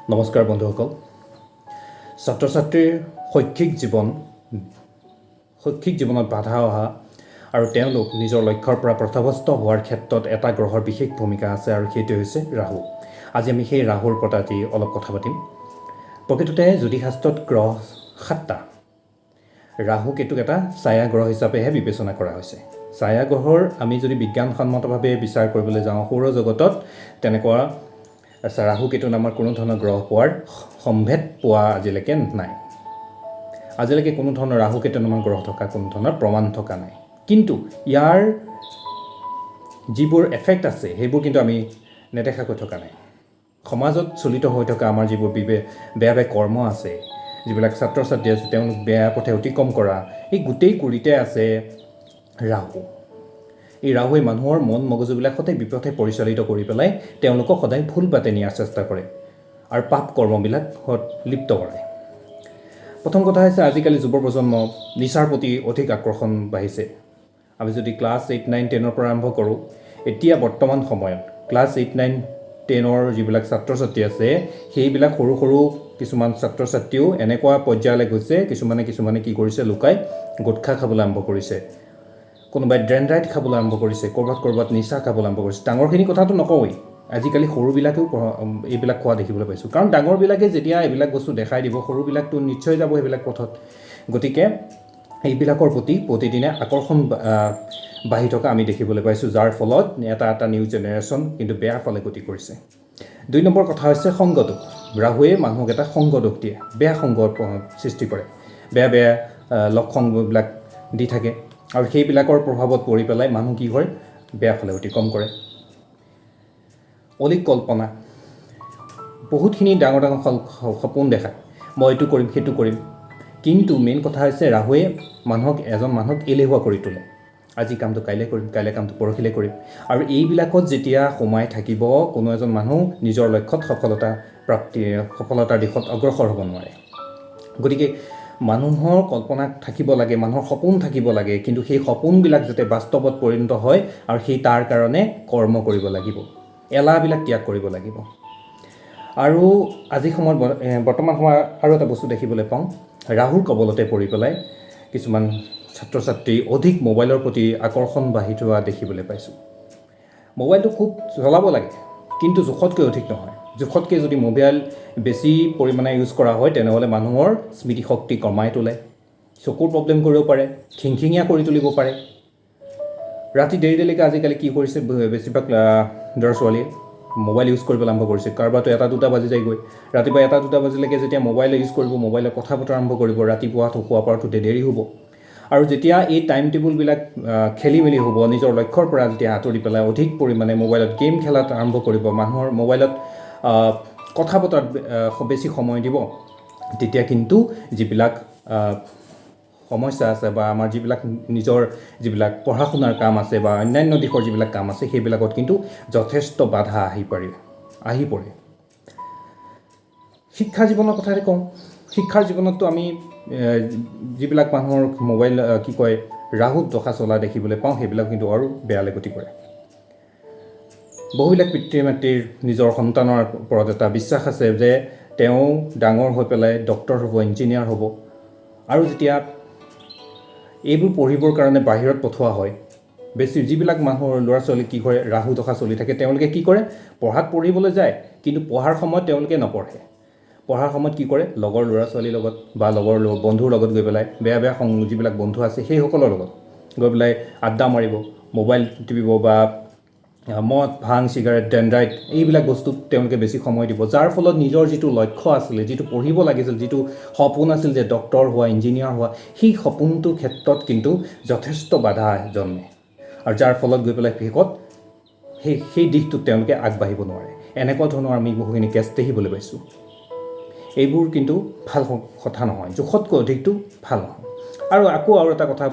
নমস্কাৰ বন্ধুসকল। ছাত্ৰ ছাত্ৰীৰ শৈক্ষিক জীৱনত বাধা অহা আৰু তেওঁলোক নিজৰ লক্ষ্যৰ পৰা পথভ্ৰষ্ট হোৱাৰ ক্ষেত্ৰত এটা গ্ৰহৰ বিশেষ ভূমিকা আছে আৰু সেইটো হৈছে ৰাহু। আজি আমি সেই ৰাহুৰ ওপৰত অলপ কথা পাতিম। প্ৰকৃততে জ্যোতিষশাস্ত্ৰত গ্ৰহ 7টা। ৰাহু কেতুক এটা ছায়া গ্ৰহ হিচাপেহে বিবেচনা কৰা হৈছে। ছায়া গ্ৰহৰ আমি যদি বিজ্ঞানসন্মতভাৱে বিচাৰ কৰিবলৈ যাওঁ সৌৰজগতত তেনেকুৱা ৰাহু কেতু নামৰ কোনো ধৰণৰ গ্ৰহ পোৱাৰ সম্ভেদ পোৱা আজিলৈকে নাই। আজিলৈকে কোনো ধৰণৰ ৰাহু কেতু নামৰ গ্ৰহ থকা কোনো ধৰণৰ প্ৰমাণ থকা নাই। কিন্তু ইয়াৰ যিবোৰ এফেক্ট আছে সেইবোৰ কিন্তু আমি নেদেখাকৈ থকা নাই। সমাজত চলিত হৈ থকা আমাৰ যিবোৰ বেয়া কৰ্ম আছে, যিবিলাক ছাত্ৰ ছাত্ৰী আছে তেওঁলোক বেয়া পথে অতিক্ৰম কৰা, এই গোটেই গুৰিতে আছে ৰাহু। এই ৰাহুৱে মানুহৰ মন মগজুবিলাক সদায় বিপথে পৰিচালিত কৰি পেলাই তেওঁলোকক সদায় ভুল বাটে নিয়াৰ চেষ্টা কৰে আৰু পাপ কৰ্মবিলাকত লিপ্ত কৰে। প্ৰথম কথা হৈছে আজিকালি যুৱ প্ৰজন্ম নিচাৰ প্ৰতি অধিক আকৰ্ষণ বাঢ়িছে। আমি যদি ক্লাছ 8, 9, 10 পৰা আৰম্ভ কৰোঁ, এতিয়া বৰ্তমান সময়ত ক্লাছ 8, 9, 10 যিবিলাক ছাত্ৰ ছাত্ৰী আছে সেইবিলাক সৰু কিছুমান ছাত্ৰ ছাত্ৰীও এনেকুৱা পৰ্যায়লৈ গৈছে, কিছুমানে কি কৰিছে, লুকাই গুটখা খাবলৈ আৰম্ভ কৰিছে, কোনোবাই ড্ৰেণ্ডাইট খাবলৈ আৰম্ভ কৰিছে, ক'ৰবাত নিচা খাবলৈ আৰম্ভ কৰিছে। ডাঙৰখিনি কথাটো নকওঁৱেই, আজিকালি সৰুবিলাকেও এইবিলাক খোৱা দেখিবলৈ পাইছোঁ। কাৰণ ডাঙৰবিলাকে যেতিয়া এইবিলাক বস্তু দেখাই দিব, সৰুবিলাকতো নিশ্চয় যাব সেইবিলাক পথত। গতিকে এইবিলাকৰ প্ৰতি প্ৰতিদিনে আকৰ্ষণ বাঢ়ি থকা আমি দেখিবলৈ পাইছোঁ, যাৰ ফলত এটা নিউ জেনেৰেশ্যন কিন্তু বেয়া ফালে গতি কৰিছে। 2 নম্বৰ কথা হৈছে সংগদোষ। ৰাহুৱে মানুহক এটা সংগদোষ দিয়ে, বেয়া সংগৰ সৃষ্টি কৰে, বেয়া লগ সংগবিলাক দি থাকে আৰু সেইবিলাকৰ প্ৰভাৱত পৰি পেলাই মানুহ কি হয়, বেয়া ফালে অতিক্ৰম কৰে। অলিক কল্পনা, বহুতখিনি ডাঙৰ সপোন দেখায়, মই এইটো কৰিম সেইটো কৰিম। কিন্তু মেইন কথা হৈছে ৰাহুৱে এজন মানুহক এলেহুৱা কৰি তোলে। আজি কামটো কাইলৈ কৰিম, কাইলৈ কামটো পৰহিলৈ কৰিম। আৰু এইবিলাকত যেতিয়া সোমাই থাকিব কোনো এজন মানুহ নিজৰ লক্ষ্যত সফলতাৰ দিশত অগ্ৰসৰ হ'ব নোৱাৰে। গতিকে মানুহৰ কল্পনা থাকিব লাগে, মানুহৰ সপোন থাকিব লাগে, কিন্তু সেই সপোনবিলাক যাতে বাস্তৱত পৰিণত হয় আৰু তাৰ কাৰণে কৰ্ম কৰিব লাগিব, এলাহবিলাক ত্যাগ কৰিব লাগিব। আৰু আজি সময়ত বৰ্তমান সময়ত আৰু এটা বস্তু দেখিবলৈ পাওঁ, ৰাহুৰ কবলতে পৰি পেলাই কিছুমান ছাত্ৰ ছাত্ৰী অধিক মোবাইলৰ প্ৰতি আকৰ্ষণ বাঢ়ি যোৱা দেখিবলৈ পাইছোঁ। মোবাইলটো খুব চলাব লাগে, কিন্তু জোখতকৈ অধিক নহয়। জোখতকৈ যদি মোবাইল বেছি পৰিমাণে ইউজ কৰা হয় তেনেহ'লে মানুহৰ স্মৃতিশক্তি কমাই তোলে, চকুৰ প্ৰব্লেম কৰিব পাৰে, খিংখিঙীয়া কৰি তুলিব পাৰে। ৰাতি দেৰিলৈকে আজিকালি কি কৰিছে, বেছিভাগ ল'ৰা ছোৱালীয়ে মোবাইল ইউজ কৰিবলৈ আৰম্ভ কৰিছে। কাৰোবাৰতো 1-2 বাজি যায়গৈ। ৰাতিপুৱা 1-2 বাজিলৈকে যেতিয়া মোবাইল ইউজ কৰিব, মোবাইলত কথা বতৰা আৰম্ভ কৰিব, ৰাতিপুৱা শোৱাৰ পৰা উঠোতে দেৰি হ'ব। আৰু যেতিয়া এই টাইম টেবুলবিলাক খেলি মেলি হ'ব, নিজৰ লক্ষ্যৰ পৰা যেতিয়া আঁতৰি পেলাই অধিক পৰিমাণে মোবাইলত গেম খেলাত আৰম্ভ কৰিব, মানুহৰ মোবাইলত কথা বতৰাত বেছি সময় দিব, তেতিয়া কিন্তু যিবিলাক সমস্যা আছে বা আমাৰ যিবিলাক পঢ়া শুনাৰ কাম আছে বা অন্যান্য দিশৰ যিবিলাক কাম আছে সেইবিলাকত কিন্তু যথেষ্ট বাধা আহি পৰে। শিক্ষা জীৱনৰ কথাতে কওঁ, শিক্ষাৰ জীৱনততো আমি যিবিলাক মানুহৰ মোবাইল ৰাহুত দশা চলা দেখিবলৈ পাওঁ, সেইবিলাক কিন্তু আৰু বেয়ালৈ গতি কৰে। বহুবিলাক পিতৃ মাতৃৰ নিজৰ সন্তানৰ ওপৰত এটা বিশ্বাস আছে যে তেওঁ ডাঙৰ হৈ পেলাই ডক্টৰ হ'ব, ইঞ্জিনিয়াৰ হ'ব। আৰু যেতিয়া এইবোৰ পঢ়িবৰ কাৰণে বাহিৰত পঠোৱা হয়, যিবিলাক মানুহৰ ল'ৰা ছোৱালী কি কৰে, ৰাহু দশা চলি থাকে, তেওঁলোকে কি কৰে, পঢ়াত পঢ়িবলৈ যায়, কিন্তু পঢ়াৰ সময়ত তেওঁলোকে নপঢ়ে। পঢ়াৰ সময়ত কি কৰে, লগৰ ল'ৰা ছোৱালীৰ লগত বা লগৰ বন্ধুৰ লগত গৈ পেলাই বেয়া যিবিলাক বন্ধু আছে সেইসকলৰ লগত গৈ পেলাই আড্ডা মাৰিব, মোবাইল টিপিব বা মদ, ভাং, চিগাৰেট, ড্ৰেণ্ডাইট এইবিলাক বস্তুত তেওঁলোকে বেছি সময় দিব, যাৰ ফলত নিজৰ যিটো লক্ষ্য আছিলে, যিটো পঢ়িব লাগিছিল, যিটো সপোন আছিল যে ডক্টৰ হোৱা, ইঞ্জিনিয়াৰ হোৱা, সেই সপোনটোৰ ক্ষেত্ৰত কিন্তু যথেষ্ট বাধা জন্মে। আৰু যাৰ ফলত গৈ পেলাই শেষত সেই দিশটোত তেওঁলোকে আগবাঢ়িব নোৱাৰে। এনেকুৱা ধৰণৰ আমি বহুখিনি কেছ দেখিবলৈ পাইছোঁ। এইবোৰ কিন্তু ভাল কথা নহয়, জোখতকৈ অধিকটো ভাল নহয়। আৰু এটা কথা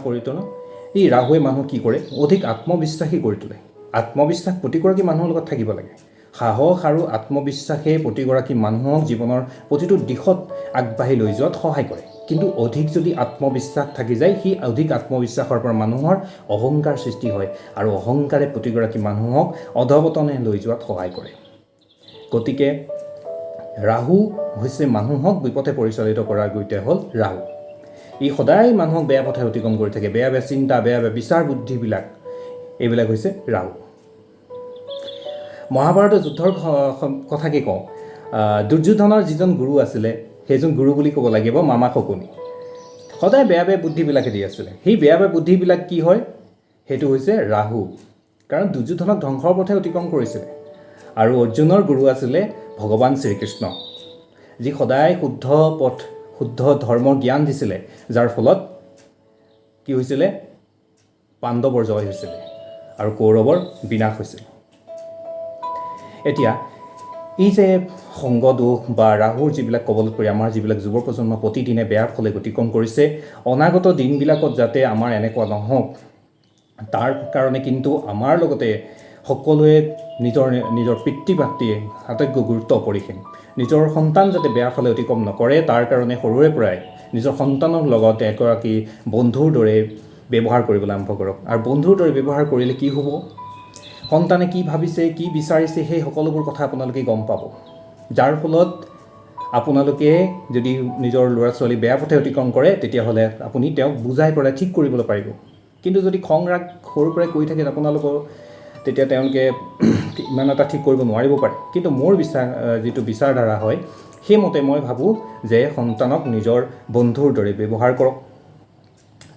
এই ৰাহুৱে মানুহ কি কৰে, অধিক আত্মবিশ্বাসী কৰি তোলে। আত্মবিশ্বাস প্ৰতিগৰাকী মানুহৰ লগত থাকিব লাগে। সাহস আৰু আত্মবিশ্বাসে প্ৰতিগৰাকী মানুহক জীৱনৰ প্ৰতিটো দিশত আগবাঢ়ি লৈ যোৱাত সহায় কৰে। কিন্তু অধিক যদি আত্মবিশ্বাস থাকি যায়, সেই অধিক আত্মবিশ্বাসৰ পৰা মানুহৰ অহংকাৰ সৃষ্টি হয় আৰু অহংকাৰে প্ৰতিগৰাকী মানুহক অধঃপতনে লৈ যোৱাত সহায় কৰে। গতিকে ৰাহু হৈছে মানুহক বিপথে পৰিচালিত কৰাৰ গুৰিতে হ'ল ৰাহু। ই সদায় মানুহক বেয়া পথে অতিক্ৰম কৰি থাকে। বেয়া বেয়া চিন্তা, বেয়া বেয়া বিচাৰ বুদ্ধিবিলাক, এইবিলাক হৈছে ৰাহু। মহাভাৰতৰ যুদ্ধৰ কথাকে কওঁ, দুৰ্যোধনৰ যিজন গুৰু আছিলে সেইজন গুৰু বুলি ক'ব লাগিব মামা শকুনি। সদায় বেয়া বেয়া বুদ্ধিবিলাকে দি আছিলে। সেই বেয়া বেয়া বুদ্ধিবিলাক কি হয়? সেইটো হৈছে ৰাহু। কাৰণ দুৰ্যোধনক ধ্বংসৰ পথে অতিক্ৰম কৰিছিলে। আৰু অৰ্জুনৰ গুৰু আছিলে ভগৱান শ্ৰীকৃষ্ণ, যি সদায় শুদ্ধ পথ, শুদ্ধ ধৰ্মৰ জ্ঞান দিছিলে, যাৰ ফলত কি হৈছিলে? পাণ্ডৱৰ জয় হৈছিলে আৰু কৌৰৱৰ বিনাশ হৈছিল। এতিয়া এই যে সংগ দোষ বা ৰাহুৰ যিবিলাক কবলত পৰি আমাৰ যিবিলাক যুৱ প্ৰজন্ম প্ৰতিদিনে বেয়াৰ ফলে অতিক্ৰম কৰিছে, অনাগত দিনবিলাকত যাতে আমাৰ এনেকুৱা নহওক, তাৰ কাৰণে কিন্তু আমাৰ লগতে সকলোৱে নিজৰ পিতৃ মাতৃয়ে আটাইতকৈ গুৰুত্ব অপৰিসীম। নিজৰ সন্তান যাতে বেয়াৰ ফালে অতিক্ৰম নকৰে, তাৰ কাৰণে সৰুৰে পৰাই নিজৰ সন্তানৰ লগত এগৰাকী বন্ধুৰ দৰে ব্যৱহাৰ কৰিবলৈ আৰম্ভ কৰক। আৰু বন্ধুৰ দৰে ব্যৱহাৰ কৰিলে কি হ'ব? সন্তানে কি ভাবিছে, কি বিচাৰিছে, সেই সকলোবোৰ কথা আপোনালোকে গম পাব। যাৰ ফলত আপোনালোকে যদি নিজৰ ল'ৰা ছোৱালী বেয়া পথে অতিক্ৰম কৰে, তেতিয়াহ'লে আপুনি তেওঁক বুজাই পৰাই ঠিক কৰিবলৈ পাৰিব। কিন্তু যদি খং ৰাগ সৰুৰ পৰাই কৰি থাকে আপোনালোকৰ, তেতিয়া তেওঁলোকে ইমান এটা ঠিক কৰিব নোৱাৰিব পাৰে। কিন্তু মোৰ যিটো বিচাৰধাৰা হয়, সেইমতে মই ভাবোঁ যে সন্তানক নিজৰ বন্ধুৰ দৰে ব্যৱহাৰ কৰক।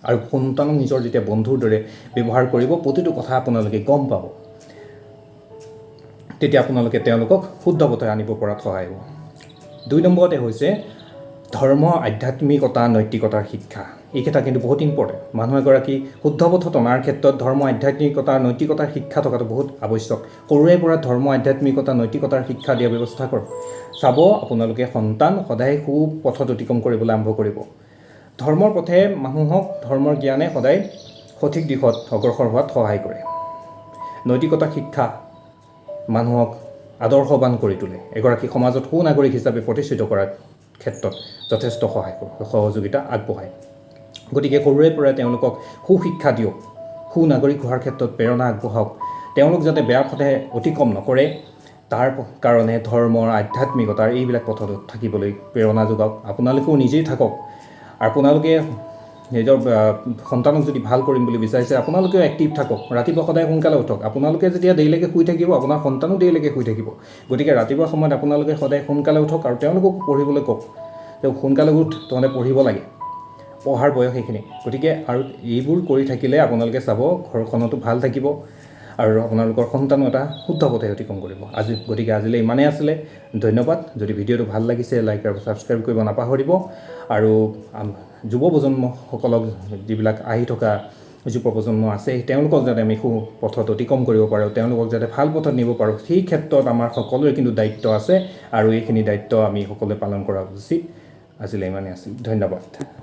আৰু সন্তানক নিজৰ যেতিয়া বন্ধুৰ দৰে ব্যৱহাৰ কৰিব, প্ৰতিটো কথা আপোনালোকে গম পাব, তেতিয়া আপোনালোকে তেওঁলোকক শুদ্ধ পথে আনিব পৰাত সহায় হ'ব। 2 নম্বৰতে হৈছে ধৰ্ম, আধ্যাত্মিকতা, নৈতিকতাৰ শিক্ষা। এইকেইটা কিন্তু বহুত ইম্পৰ্টেণ্ট। মানুহ এগৰাকী শুদ্ধ পথত অনাৰ ক্ষেত্ৰত ধৰ্ম, আধ্যাত্মিকতা, নৈতিকতাৰ শিক্ষা থকাটো বহুত আৱশ্যক। সৰুৰে পৰা ধৰ্ম, আধ্যাত্মিকতা, নৈতিকতাৰ শিক্ষা দিয়াৰ ব্যৱস্থা কৰক। চাব আপোনালোকে সন্তান সদায় সুপথত অতিক্ৰম কৰিবলৈ আৰম্ভ কৰিব। ধৰ্মৰ পথে মানুহক, ধৰ্মৰ জ্ঞানে সদায় সঠিক দিশত অগ্ৰসৰ হোৱাত সহায় কৰে। নৈতিকতা শিক্ষা মানুহক আদৰ্শৱান কৰি তোলে, এগৰাকী সমাজত সুনাগৰিক হিচাপে প্ৰতিষ্ঠিত কৰাৰ ক্ষেত্ৰত যথেষ্ট সহযোগিতা আগবঢ়ায়। গতিকে সৰুৰে পৰাই তেওঁলোকক সুশিক্ষা দিয়ক, সুনাগৰিক হোৱাৰ ক্ষেত্ৰত প্ৰেৰণা আগবঢ়াওক। তেওঁলোক যাতে বেয়া পথে অতিক্ৰম নকৰে, তাৰ কাৰণে ধৰ্মৰ, আধ্যাত্মিকতাৰ এইবিলাক পথত থাকিবলৈ প্ৰেৰণা যোগাওক। আপোনালোকেও নিজেই থাকক। আপোনালোকে নিজৰ সন্তানক যদি ভাল কৰিম বুলি বিচাৰিছে, আপোনালোকেও এক্টিভ থাকক। ৰাতিপুৱা সদায় সোনকালে উঠক। আপোনালোকে যেতিয়া দেৰিলৈকে শুই থাকিব, আপোনাৰ সন্তানো দেৰিলৈকে শুই থাকিব। গতিকে ৰাতিপুৱা সময়ত আপোনালোকে সদায় সোনকালে উঠক আৰু তেওঁলোকক পঢ়িবলৈ কওক যে সোনকালে উঠ, তহঁতে পঢ়িব লাগে, পঢ়াৰ বয়স সেইখিনি। গতিকে আৰু এইবোৰ কৰি থাকিলে আপোনালোকে চাব ঘৰখনতো ভাল থাকিব আৰু আপোনালোকৰ সন্তানো এটা শুদ্ধ পথে অতিক্ৰম কৰিব। গতিকে আজিলৈ ইমানেই আছিলে। ধন্যবাদ। যদি ভিডিঅ'টো ভাল লাগিছে, লাইক আৰু ছাবস্ক্ৰাইব কৰিব নাপাহৰিব। আৰু যুৱ প্ৰজন্মসকলক, যিবিলাক আহি থকা যুৱ প্ৰজন্ম আছে, তেওঁলোকক যাতে আমি সুপথত অতিক্ৰম কৰিব পাৰোঁ, তেওঁলোকক যাতে ভাল পথত নিব পাৰোঁ, সেই ক্ষেত্ৰত আমাৰ সকলোৰে কিন্তু দায়িত্ব আছে আৰু এইখিনি দায়িত্ব আমি সকলোৱে পালন কৰা উচিত। আজিলৈ ইমানেই আছিল। ধন্যবাদ।